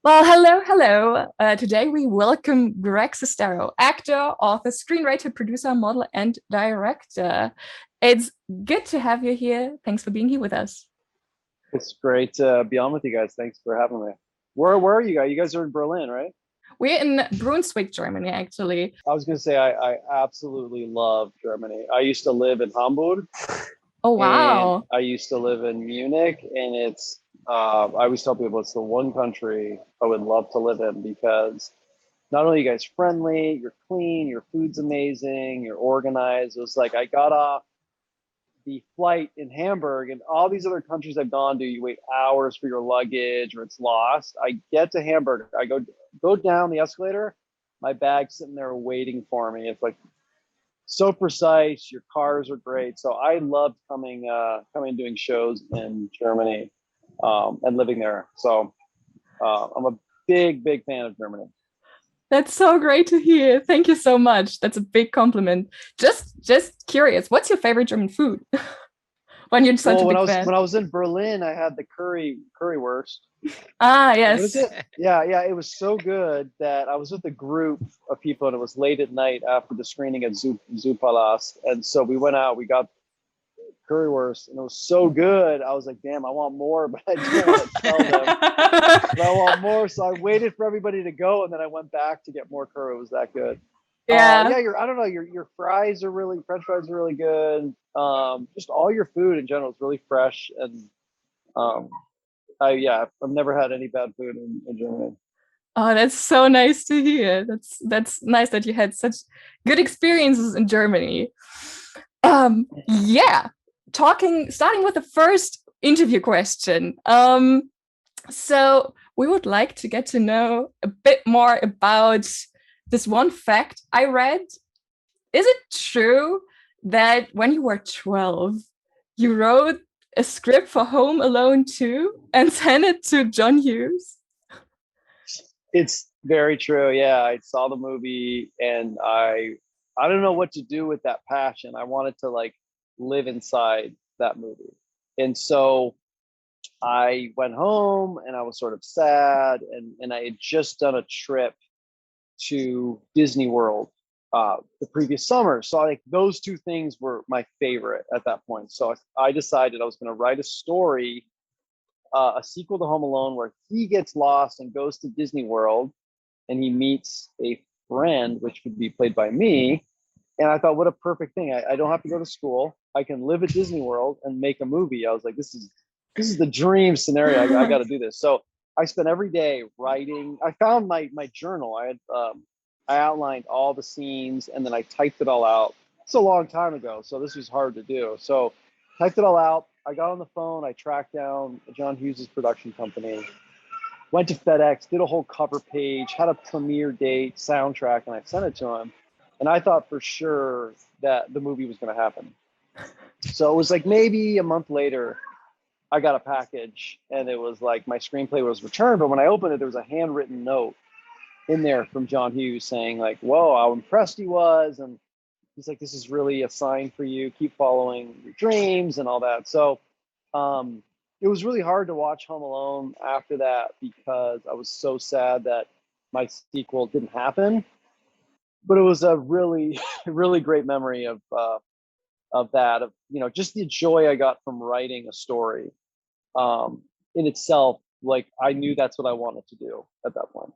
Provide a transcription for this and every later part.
Well, hello, hello. Today we welcome Greg Sestero, actor, author, screenwriter, producer, model, and director. It's good to have you here. Thanks for being here with us. It's great to be on with you guys. Thanks for having me. Where are you guys? You guys are in Berlin, right? We're in Brunswick, Germany, actually. I was gonna say I absolutely love Germany. I used to live in Hamburg Oh, and wow. I used to live in Munich, and it's I always tell people it's the one country I would love to live in because not only are you guys friendly, you're clean, your food's amazing, you're organized. It was like I got off the flight in Hamburg and all these other countries I've gone to, you wait hours for your luggage or it's lost. I get to Hamburg, I go down the escalator, my bag's sitting there waiting for me. It's like so precise. Your cars are great. So I loved coming doing shows in Germany and living there. So I'm a big fan of Germany. That's so great to hear. Thank you so much. That's a big compliment. Just curious, what's your favorite German food when you're such a Well, big fan? when I was in Berlin, I had the currywurst. Ah, What is yes. it? Yeah. It was so good that I was with a group of people, and it was late at night after the screening at Zoopalast, and so we went out. We got currywurst, and it was so good. I was like, "Damn, I want more," but I didn't want to tell them. But I want more, so I waited for everybody to go, and then I went back to get more curry. It was that good. Yeah. Yeah, I don't know. Your fries are really French fries are really good. Just all your food in general is really fresh, and um, I've never had any bad food in Germany. Oh, that's so nice to hear. That's nice that you had such good experiences in Germany. Yeah. Starting with the first interview question. So we would like to get to know a bit more about this one fact I read. Is it true that when you were 12, you wrote a script for Home Alone 2 and sent it to John Hughes? It's very true. Yeah, I saw the movie and I don't know what to do with that passion. I wanted to like live inside that movie. And so I went home and I was sort of sad and I had just done a trip to Disney World the previous summer. So like those two things were my favorite at that point. So I decided I was going to write a story, a sequel to Home Alone where he gets lost and goes to Disney World and he meets a friend, which would be played by me. And I thought, what a perfect thing. I don't have to go to school. I can live at Disney World and make a movie. I was like, this is the dream scenario. I got to do this. So I spent every day writing. I found my journal. I outlined all the scenes and then I typed it all out. It's a long time ago, so this was hard to do. So typed it all out. I got on the phone. I tracked down John Hughes's production company, went to FedEx, did a whole cover page, had a premiere date, soundtrack, and I sent it to him. And I thought for sure that the movie was going to happen. So it was like maybe a month later, I got a package and it was like my screenplay was returned. But when I opened it, there was a handwritten note in there from John Hughes saying like, whoa, how impressed he was. And he's like, this is really a sign for you. Keep following your dreams and all that. So it was really hard to watch Home Alone after that because I was so sad that my sequel didn't happen. But it was a really, really great memory of that, of just the joy I got from writing a story in itself. Like I knew that's what I wanted to do at that point.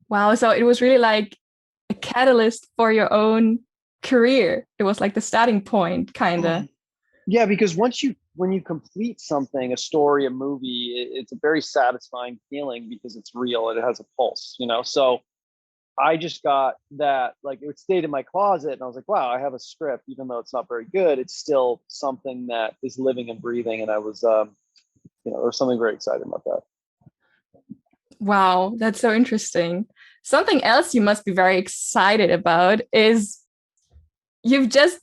Wow. So it was really like a catalyst for your own career. It was like the starting point, kind of. Yeah, because when you complete something, a story, a movie, it's a very satisfying feeling because it's real and it has a pulse, So I just got that, like it stayed in my closet and I was like, wow, I have a script, even though it's not very good, it's still something that is living and breathing. And I was, there was something very exciting about that. Wow, that's so interesting. Something else you must be very excited about is you just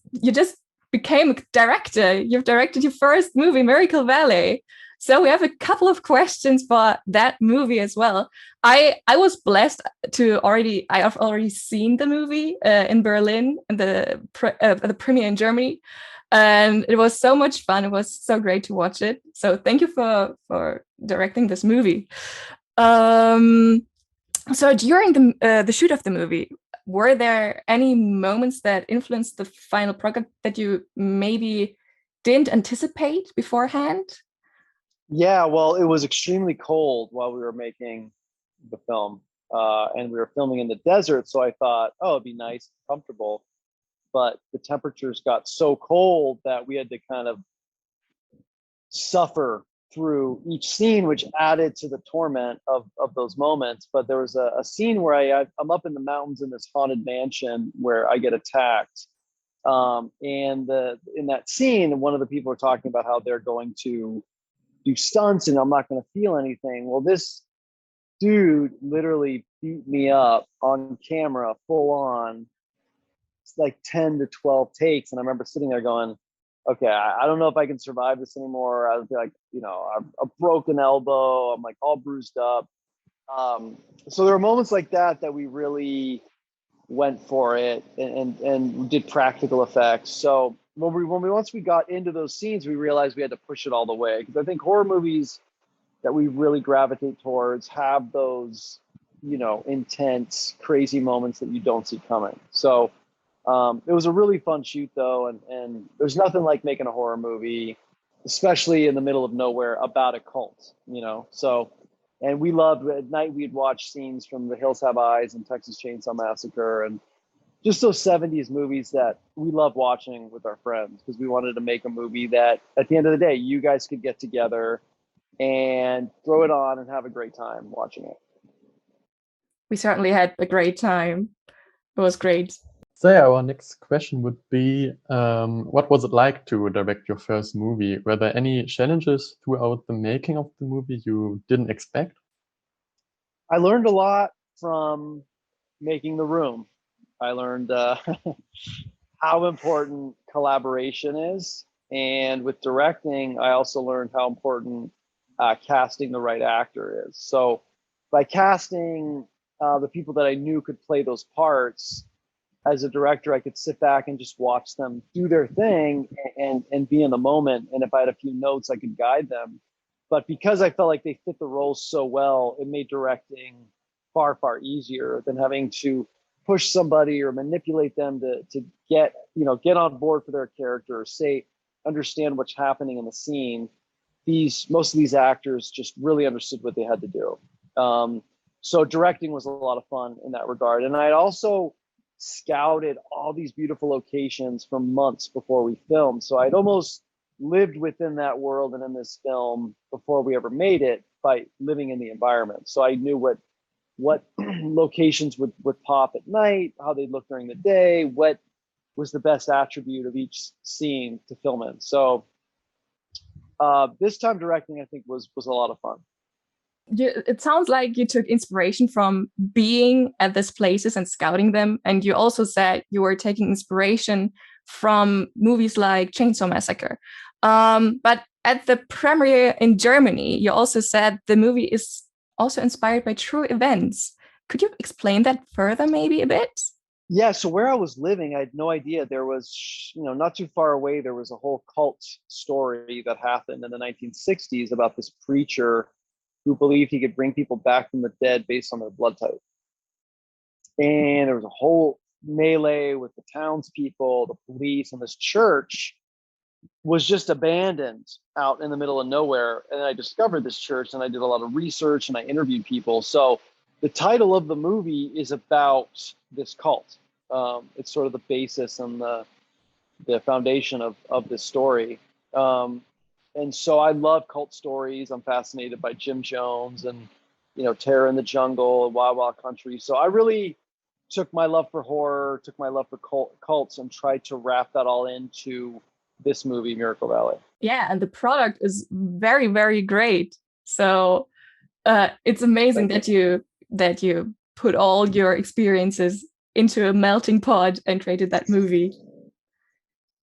became a director. You've directed your first movie, Miracle Valley. So we have a couple of questions for that movie as well. I was blessed to I have already seen the movie in Berlin and the premiere in Germany, and it was so much fun. It was so great to watch it. So thank you for directing this movie. So during the shoot of the movie, were there any moments that influenced the final product that you maybe didn't anticipate beforehand? Yeah, well, it was extremely cold while we were making the film, and we were filming in the desert. So I thought, oh, it'd be nice, comfortable. But the temperatures got so cold that we had to kind of suffer through each scene, which added to the torment of those moments. But there was a scene where I'm up in the mountains in this haunted mansion where I get attacked. And in that scene, one of the people are talking about how they're going to do stunts and I'm not going to feel anything. Well, this dude literally beat me up on camera, full on. It's like 10 to 12 takes. And I remember sitting there going, okay, I don't know if I can survive this anymore. I was like, I'm a broken elbow. I'm like all bruised up. So there were moments like that we really went for it and did practical effects. So once we got into those scenes, we realized we had to push it all the way. Because I think horror movies that we really gravitate towards have those, intense, crazy moments that you don't see coming. So it was a really fun shoot though. And there's nothing like making a horror movie, especially in the middle of nowhere, about a cult, So, and we loved, at night we'd watch scenes from The Hills Have Eyes and Texas Chainsaw Massacre and just those 70s movies that we love watching with our friends, because we wanted to make a movie that at the end of the day, you guys could get together and throw it on and have a great time watching it. We certainly had a great time. It was great. So yeah, our next question would be, what was it like to direct your first movie? Were there any challenges throughout the making of the movie you didn't expect? I learned a lot from making The Room. I learned how important collaboration is. And with directing, I also learned how important casting the right actor is. So by casting the people that I knew could play those parts, as a director, I could sit back and just watch them do their thing and be in the moment. And if I had a few notes, I could guide them. But because I felt like they fit the roles so well, it made directing far, far easier than having to push somebody or manipulate them to get on board for their character, or say, understand what's happening in the scene. Most of these actors just really understood what they had to do. So directing was a lot of fun in that regard. And I also scouted all these beautiful locations for months before we filmed. So I'd almost lived within that world and in this film before we ever made it by living in the environment. So I knew what locations would pop at night, how they'd look during the day, what was the best attribute of each scene to film in. So this time directing, I think, was a lot of fun. It sounds like you took inspiration from being at these places and scouting them. And you also said you were taking inspiration from movies like Chainsaw Massacre. But at the premiere in Germany, you also said the movie is also inspired by true events. Could you explain that further, maybe a bit? Yeah, so where I was living, I had no idea. There was, not too far away, there was a whole cult story that happened in the 1960s about this preacher who believed he could bring people back from the dead based on their blood type. And there was a whole melee with the townspeople, the police, and this church was just abandoned out in the middle of nowhere. And I discovered this church and I did a lot of research and I interviewed people. So the title of the movie is about this cult. It's sort of the basis and the foundation of this story. And so I love cult stories. I'm fascinated by Jim Jones and, Terror in the Jungle and Wild Wild Country. So I really took my love for horror, took my love for cults, and tried to wrap that all into this movie, Miracle Valley. Yeah, and the product is very, very great. So it's amazing that you put all your experiences into a melting pot and created that movie.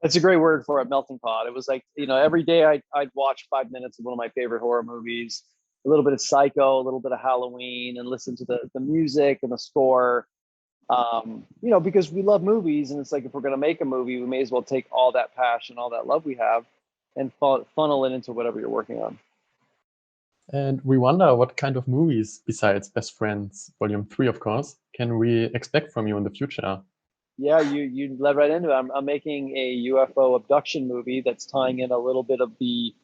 That's a great word for it, melting pot. It was like, every day I'd watch 5 minutes of one of my favorite horror movies, a little bit of Psycho, a little bit of Halloween, and listen to the music and the score. Because we love movies, and it's like, if we're going to make a movie, we may as well take all that passion, all that love we have, and funnel it into whatever you're working on. And we wonder what kind of movies, besides Best Friends Volume 3, of course, can we expect from you in the future? Yeah, you led right into it. I'm making a UFO abduction movie that's tying in a little bit of the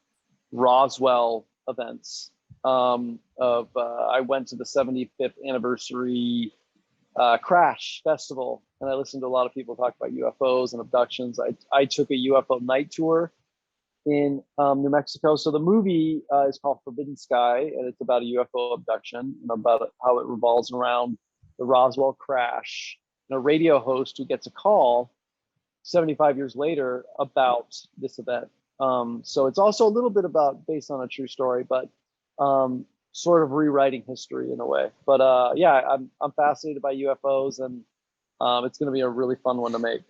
Roswell events. I went to the 75th anniversary crash festival, and I listened to a lot of people talk about UFOs and abductions. I took a UFO night tour in New Mexico. So the movie is called Forbidden Sky, and it's about a UFO abduction and about how it revolves around the Roswell crash and a radio host who gets a call 75 years later about this event. So it's also a little bit about based on a true story, but sort of rewriting history in a way. But yeah, I'm fascinated by UFOs, and it's going to be a really fun one to make.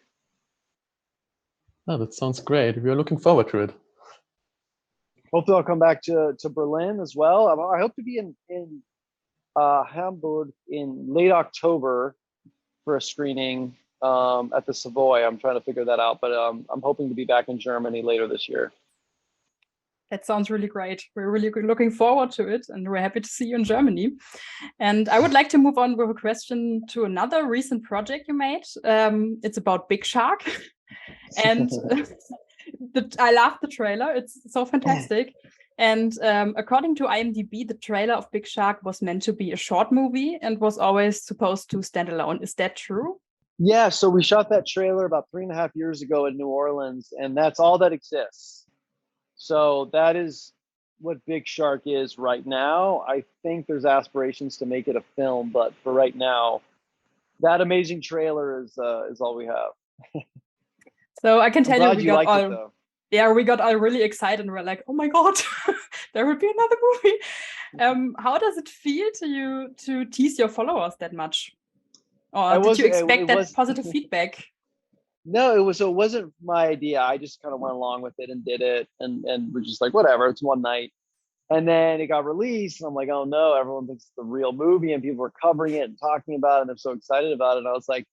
Oh, that sounds great. We are looking forward to it. Hopefully, I'll come back to Berlin as well. I hope to be in Hamburg in late October for a screening at the Savoy. I'm trying to figure that out, but I'm hoping to be back in Germany later this year. That sounds really great. We're really looking forward to it, and we're happy to see you in Germany. And I would like to move on with a question to another recent project you made. It's about Big Shark. And I love the trailer. It's so fantastic. And according to IMDb, the trailer of Big Shark was meant to be a short movie and was always supposed to stand alone. Is that true? Yeah, so we shot that trailer about 3.5 years ago in New Orleans, and that's all that exists. So that is what Big Shark is right now. I think there's aspirations to make it a film, but for right now, that amazing trailer is all we have. So I can tell you, we got all really excited, and we're like, oh my god, there will be another movie. How does it feel to you to tease your followers that much? Or did you expect that positive feedback? No, it wasn't my idea. I just kind of went along with it and did it, and we're just like, whatever, it's one night. And then it got released, and I'm like, oh no, everyone thinks it's the real movie, and people are covering it and talking about it, and they're so excited about it. And I was like,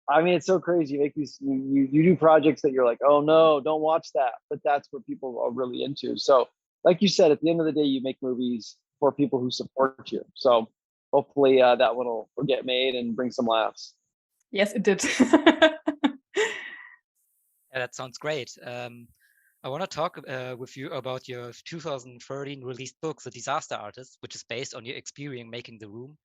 I mean, it's so crazy. You make these, you do projects that you're like, oh no, don't watch that, but that's what people are really into. So, like you said, at the end of the day, you make movies for people who support you. So hopefully that one will get made and bring some laughs. Yes, it did. Yeah, that sounds great. I want to talk with you about your 2013 released book, The Disaster Artist, which is based on your experience making The Room.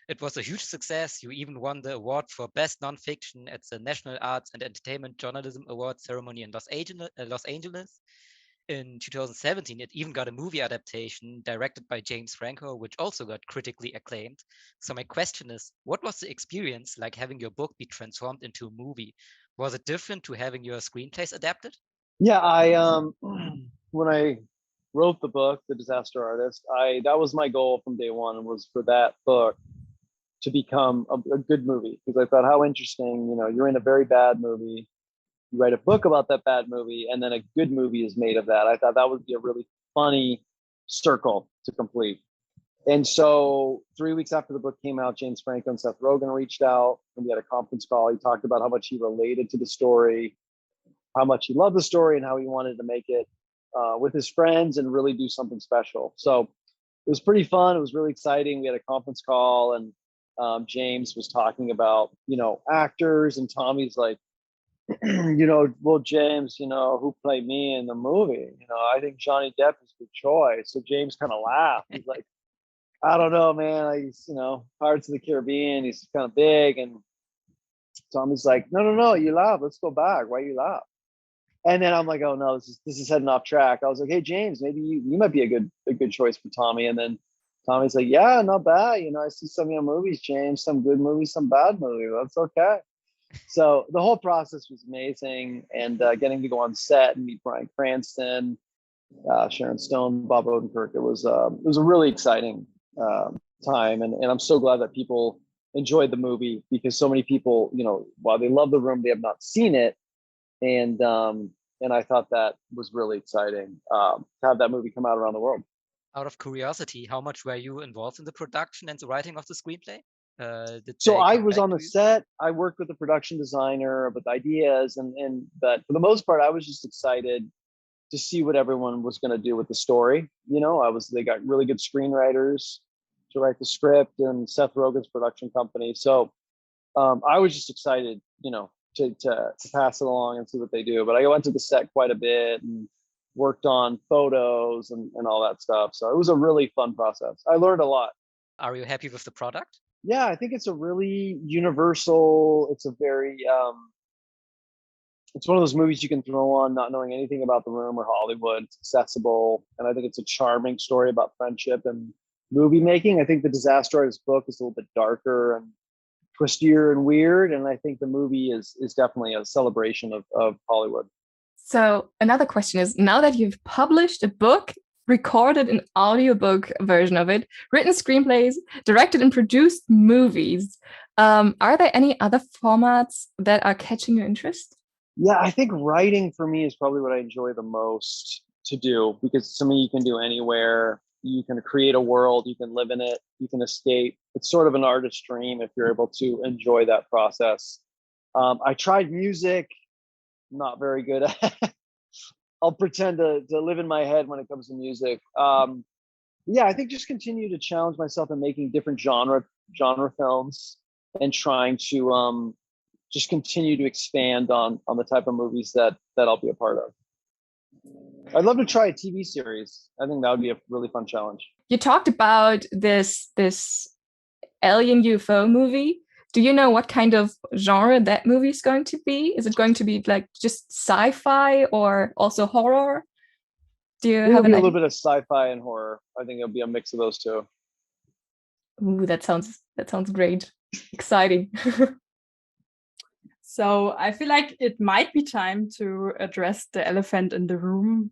It was a huge success. You even won the award for Best Nonfiction at the National Arts and Entertainment Journalism Award ceremony in Los Angeles. In 2017, it even got a movie adaptation directed by James Franco, which also got critically acclaimed. So my question is, what was the experience like having your book be transformed into a movie? Was it different to having your screenplays adapted? Yeah, when I wrote the book, The Disaster Artist, that was my goal from day one, was for that book to become a good movie, because I thought, how interesting, you're in a very bad movie, you write a book about that bad movie, and then a good movie is made of that. I thought that would be a really funny circle to complete. And so 3 weeks after the book came out, James Franco and Seth Rogen reached out, and we had a conference call. He talked about how much he related to the story, how much he loved the story, and how he wanted to make it with his friends and really do something special. So it was pretty fun. It was really exciting. We had a conference call, and James was talking about, actors, and Tommy's like, well, James, who played me in the movie? I think Johnny Depp is the choice. So James kind of laughed. He's like, I don't know, man. He's, Pirates of the Caribbean. He's kind of big. And Tommy's like, no, you laugh. Let's go back. Why you laugh? And then I'm like, oh no, this is heading off track. I was like, hey James, maybe you might be a good choice for Tommy. And then Tommy's like, yeah, not bad. I see some of your movies, James, some good movies, some bad movies. That's okay. So the whole process was amazing, and getting to go on set and meet Bryan Cranston, Sharon Stone, Bob Odenkirk. It was a really exciting time, and I'm so glad that people enjoyed the movie, because so many people, while they love The Room, they have not seen it, and I thought that was really exciting to have that movie come out around the world. Out of curiosity, how much were you involved in the production and the writing of the screenplay? So I was on the set. I worked with the production designer with ideas, but for the most part, I was just excited to see what everyone was going to do with the story. You know, they got really good screenwriters to write the script, and Seth Rogen's production company. So I was just excited, you know, to pass it along and see what they do. But I went to the set quite a bit and worked on photos and all that stuff. So it was a really fun process. I learned a lot. Are you happy with the product? Yeah, I think it's a really universal, it's a very, it's one of those movies you can throw on not knowing anything about the room or Hollywood. It's accessible. And I think it's a charming story about friendship and movie making. I think the Disaster Artist book is a little bit darker and twistier and weird. And I think the movie is definitely a celebration of Hollywood. So another question is, now that you've published a book, recorded an audiobook version of it, written screenplays, directed and produced movies, are there any other formats that are catching your interest? Yeah, I think writing for me is probably what I enjoy the most to do, because it's something you can do anywhere. You can create a world, you can live in it, you can escape. It's sort of an artist's dream if you're able to enjoy that process. I tried music, not very good at it. I'll pretend to live in my head when it comes to music. Yeah, I think just continue to challenge myself in making different genre films and trying to just continue to expand on the type of movies that I'll be a part of. I'd love to try a TV series. I think that would be a really fun challenge. You talked about this alien UFO movie. Do you know what kind of genre that movie is going to be? Is it going to be like just sci-fi or also horror? Do you have a little bit of sci-fi and horror? I think it'll be a mix of those two. Ooh, that sounds great. Exciting. So I feel like it might be time to address the elephant in the room,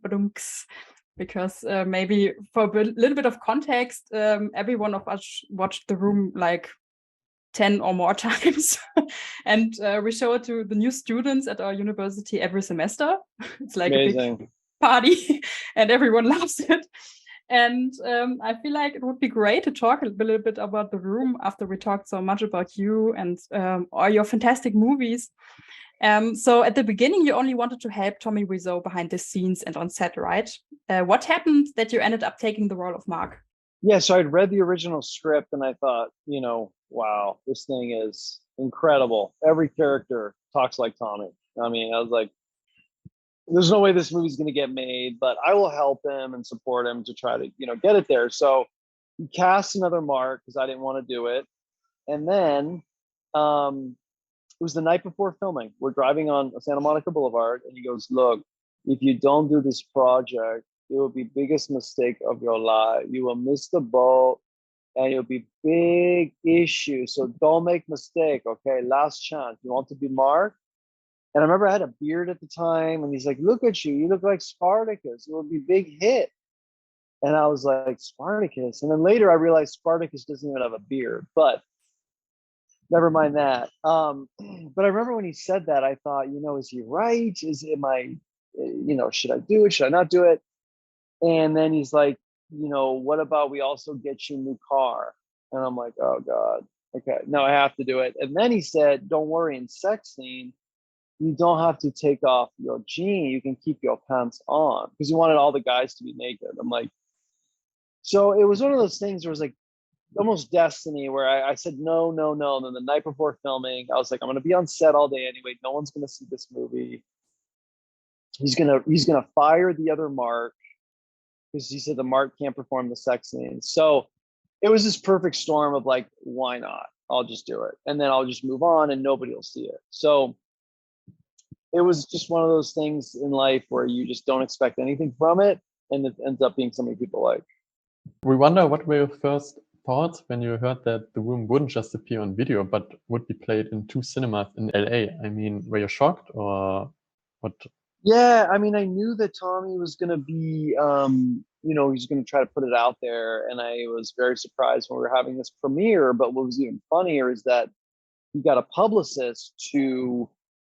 because maybe for a little bit of context, every one of us watched The Room like 10 or more times. And we show it to the new students at our university every semester. It's like amazing. A big party and everyone loves it. And I feel like it would be great to talk a little bit about The Room after we talked so much about you and all your fantastic movies. So at the beginning, you only wanted to help Tommy Wiseau behind the scenes and on set, right? What happened that you ended up taking the role of Mark? Yeah, so I'd read the original script and I thought, you know, wow, this thing is incredible. Every character talks like Tommy. I mean, I was like, there's no way this movie's going to get made, but I will help him and support him to try to, you know, get it there. So he cast another Mark because I didn't want to do it. And then it was the night before filming. We're driving on Santa Monica Boulevard and he goes, look, if you don't do this project, it will be biggest mistake of your life. You will miss the boat and it'll be big issue. So don't make mistake, okay? Last chance. You want to be Mark? And I remember I had a beard at the time and he's like, look at you. You look like Spartacus. It will be big hit. And I was like, Spartacus? And then later I realized Spartacus doesn't even have a beard, but never mind that. But I remember when he said that, I thought, you know, is he right? Am I, you know, should I do it? Should I not do it? And then he's like, you know, what about we also get you a new car? And I'm like, oh God, okay, no, I have to do it. And then he said, don't worry, in sex scene, you don't have to take off your jean. You can keep your pants on, because he wanted all the guys to be naked. I'm like, so it was one of those things where it was like almost destiny, where I said, no. And then the night before filming, I was like, I'm going to be on set all day anyway. No one's going to see this movie. He's going to fire the other Mark, because he said the Mark can't perform the sex scene. So it was this perfect storm of like, why not? I'll just do it. And then I'll just move on and nobody will see it. So it was just one of those things in life where you just don't expect anything from it. And it ends up being something people like. We wonder, what were your first thoughts when you heard that The Room wouldn't just appear on video, but would be played in 2 cinemas in LA? I mean, were you shocked or what? Yeah, I mean, I knew that Tommy was going to be, you know, he's going to try to put it out there. And I was very surprised when we were having this premiere. But what was even funnier is that he got a publicist to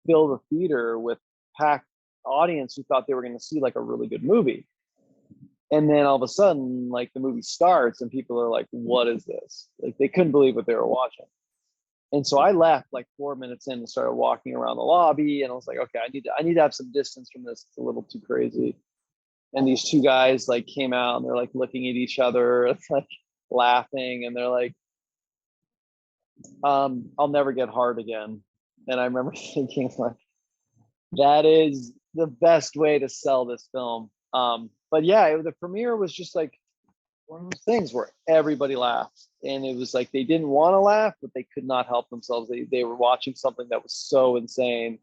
fill the theater with packed audience who thought they were going to see like a really good movie. And then all of a sudden, like the movie starts and people are like, what is this? Like they couldn't believe what they were watching. And so I left like 4 minutes in and started walking around the lobby. And I was like, okay, I need to have some distance from this. It's a little too crazy. and these two guys like came out and they're like looking at each other, it's like laughing, and they're like, I'll never get hard again. And I remember thinking like, that is the best way to sell this film. But yeah, the premiere was just like one of those things where everybody laughed, and it was like they didn't want to laugh, but they could not help themselves. They were watching something that was so insane.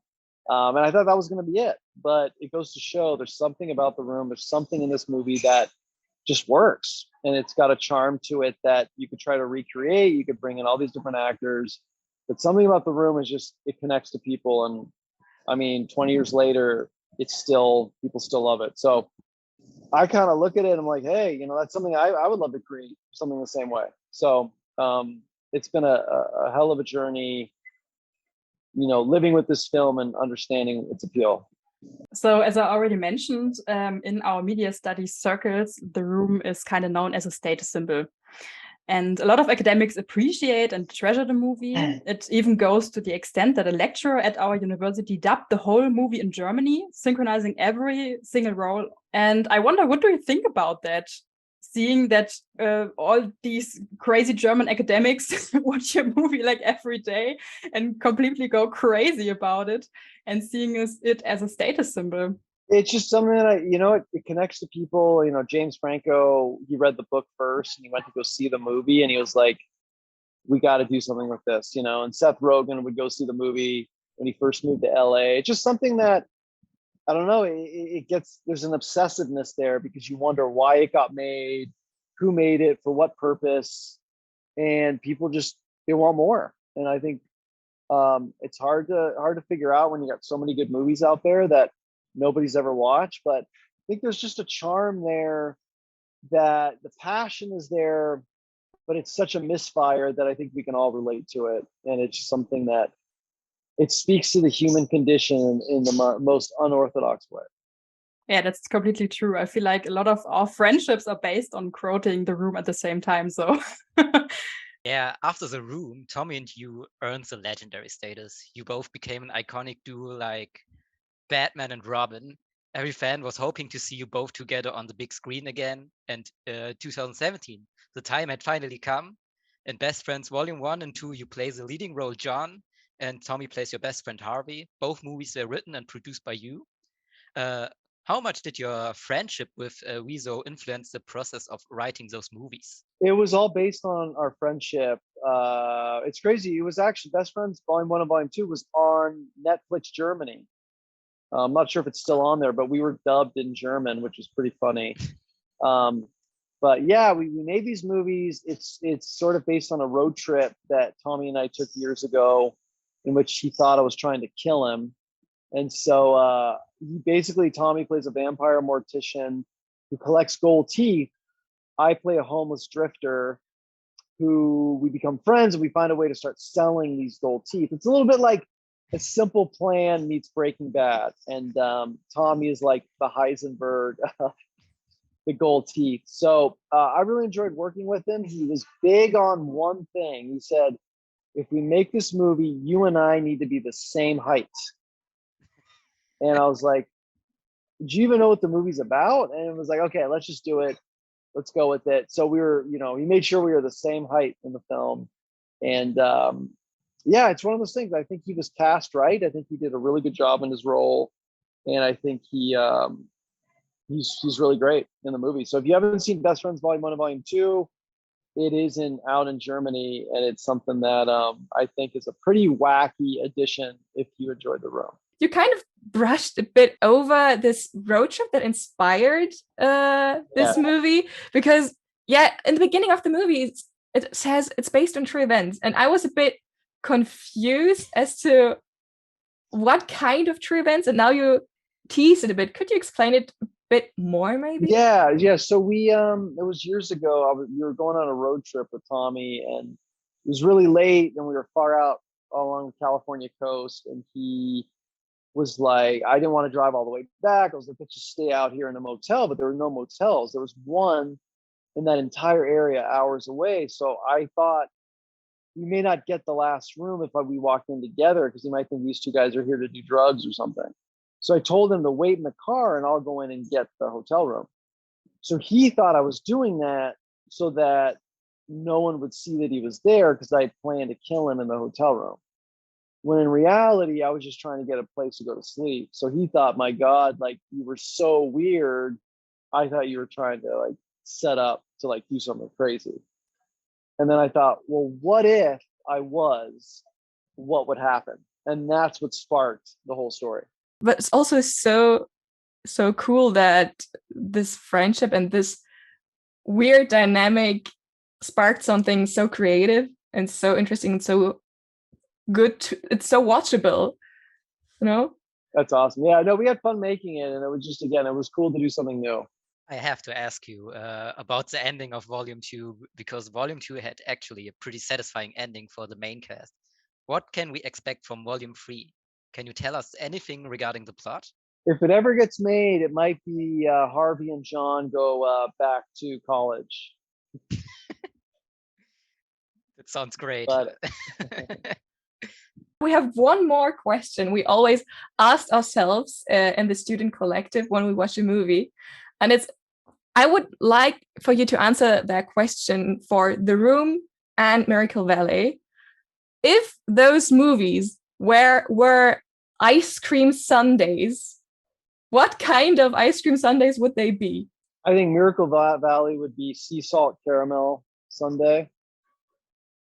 And I thought that was going to be it, but it goes to show there's something about The Room. There's something in this movie that just works, and it's got a charm to it that you could try to recreate. You could bring in all these different actors, but something about The Room is just, it connects to people. And I mean, 20 years later, people still love it. So I kind of look at it and I'm like, hey, that's something I would love to create, something the same way. So it's been a hell of a journey, living with this film and understanding its appeal. So as I already mentioned, in our media studies circles, The Room is kind of known as a status symbol. And a lot of academics appreciate and treasure the movie. It even goes to the extent that a lecturer at our university dubbed the whole movie in Germany, synchronizing every single role. And I wonder, what do you think about that? Seeing that all these crazy German academics watch your movie like every day and completely go crazy about it, and seeing it as a status symbol. It's just something that it connects to people. James Franco, he read the book first and he went to go see the movie, and he was like, we got to do something with this, and Seth Rogen would go see the movie when he first moved to LA. It's just something that, I don't know, there's an obsessiveness there, because you wonder why it got made, who made it, for what purpose, and people they want more. And I think it's hard to figure out when you got so many good movies out there that nobody's ever watched. But I think there's just a charm there, that the passion is there, but it's such a misfire that I think we can all relate to it. And it's just something that it speaks to the human condition in the most unorthodox way. Yeah, that's completely true. I feel like a lot of our friendships are based on quoting The Room at the same time. So yeah, after The Room, Tommy and you earned the legendary status. You both became an iconic duo like Batman and Robin. Every fan was hoping to see you both together on the big screen again. And 2017, the time had finally come. In Best Friends Volume 1 and 2, you play the leading role John, and Tommy plays your best friend Harvey. Both movies were written and produced by you. How much did your friendship with Wieso influence the process of writing those movies? It was all based on our friendship. It's crazy. It was actually Best Friends Volume 1 and Volume 2 was on Netflix Germany. I'm not sure if it's still on there, but we were dubbed in German, which was pretty funny. But yeah, we made these movies. It's sort of based on a road trip that Tommy and I took years ago, in which he thought I was trying to kill him. And so Tommy plays a vampire mortician who collects gold teeth. I play a homeless drifter who we become friends, and we find a way to start selling these gold teeth. It's a little bit like A Simple Plan meets Breaking Bad. And Tommy is like the Heisenberg of the gold teeth. So I really enjoyed working with him. He was big on one thing. He said, if we make this movie, you and I need to be the same height. And I was like, do you even know what the movie's about? And it was like, okay, let's just do it. Let's go with it. So we were, he made sure we were the same height in the film. And yeah, it's one of those things. I think he was cast right. I think he did a really good job in his role. And I think he's really great in the movie. So if you haven't seen Best Friends Volume 1 and Volume 2, it is out in Germany. And it's something that I think is a pretty wacky addition if you enjoyed The Room. You kind of brushed a bit over this road trip that inspired this movie, because in the beginning of the movie it says it's based on true events, and I was a bit confused as to what kind of true events, and now you tease it a bit. Could you explain it a bit more, maybe? Yeah. So we it was years ago. We were going on a road trip with Tommy, and it was really late, and we were far out along the California coast, and he was like, I didn't want to drive all the way back. I was like, let's just stay out here in a motel, but there were no motels. There was one in that entire area hours away. So I thought we may not get the last room if we walked in together, because he might think these two guys are here to do drugs or something. So I told him to wait in the car and I'll go in and get the hotel room. So he thought I was doing that so that no one would see that he was there, because I had planned to kill him in the hotel room. When in reality, I was just trying to get a place to go to sleep. So he thought, my God, like, you were so weird. I thought you were trying to like set up to like do something crazy. And then I thought, well, what if I was? What would happen? And that's what sparked the whole story. But it's also so cool that this friendship and this weird dynamic sparked something so creative and so interesting and so good. It's so watchable, you know? That's awesome. Yeah, no, we had fun making it, and it was just, again, it was cool to do something new. I have to ask you about the ending of Volume 2, because Volume 2 had actually a pretty satisfying ending for the main cast. What can we expect from Volume 3? Can you tell us anything regarding the plot? If it ever gets made, it might be Harvey and John go back to college. That sounds great. But we have one more question we always asked ourselves in the student collective when we watch a movie. And I would like for you to answer that question for The Room and Miracle Valley. If those movies were ice cream sundaes, what kind of ice cream sundaes would they be? I think Miracle Valley would be sea salt caramel sundae.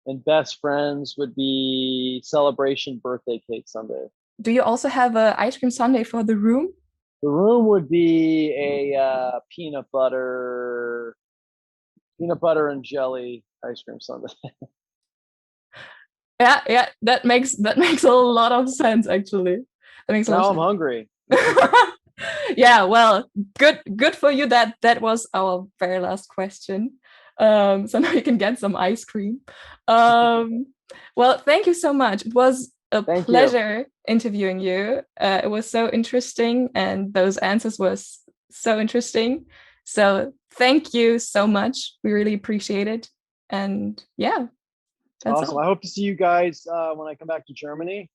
And Best Friends would be celebration birthday cake sundae. Do you also have an ice cream sundae for The Room? The Room would be a peanut butter and jelly ice cream sundae. Yeah, that makes a lot of sense, actually. That makes now I'm hungry. Yeah, well, good for you. That was our very last question. So now you can get some ice cream. Well, thank you so much. It was a pleasure interviewing you. It was so interesting, and those answers were so interesting. So thank you so much. We really appreciate it. And yeah, that's awesome. all. I hope to see you guys when I come back to Germany.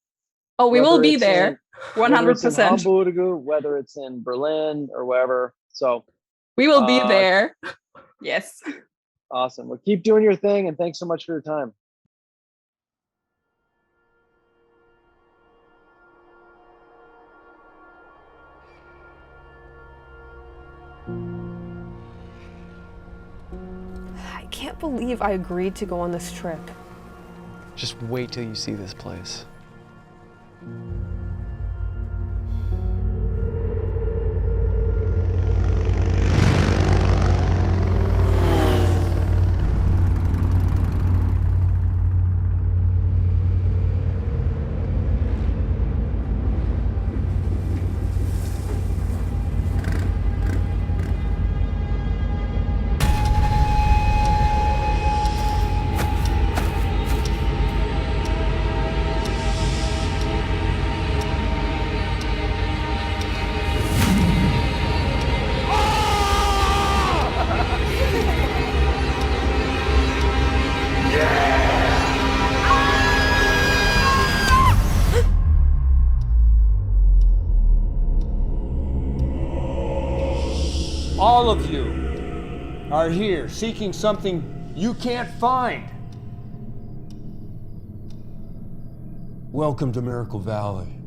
Oh, we will be there. 100%. Whether it's in Hamburg, whether it's in Berlin or wherever. So we will be there. Yes. Awesome. Well, keep doing your thing, and thanks so much for your time. I can't believe I agreed to go on this trip. Just wait till you see this place. All of you are here seeking something you can't find. Welcome to Miracle Valley.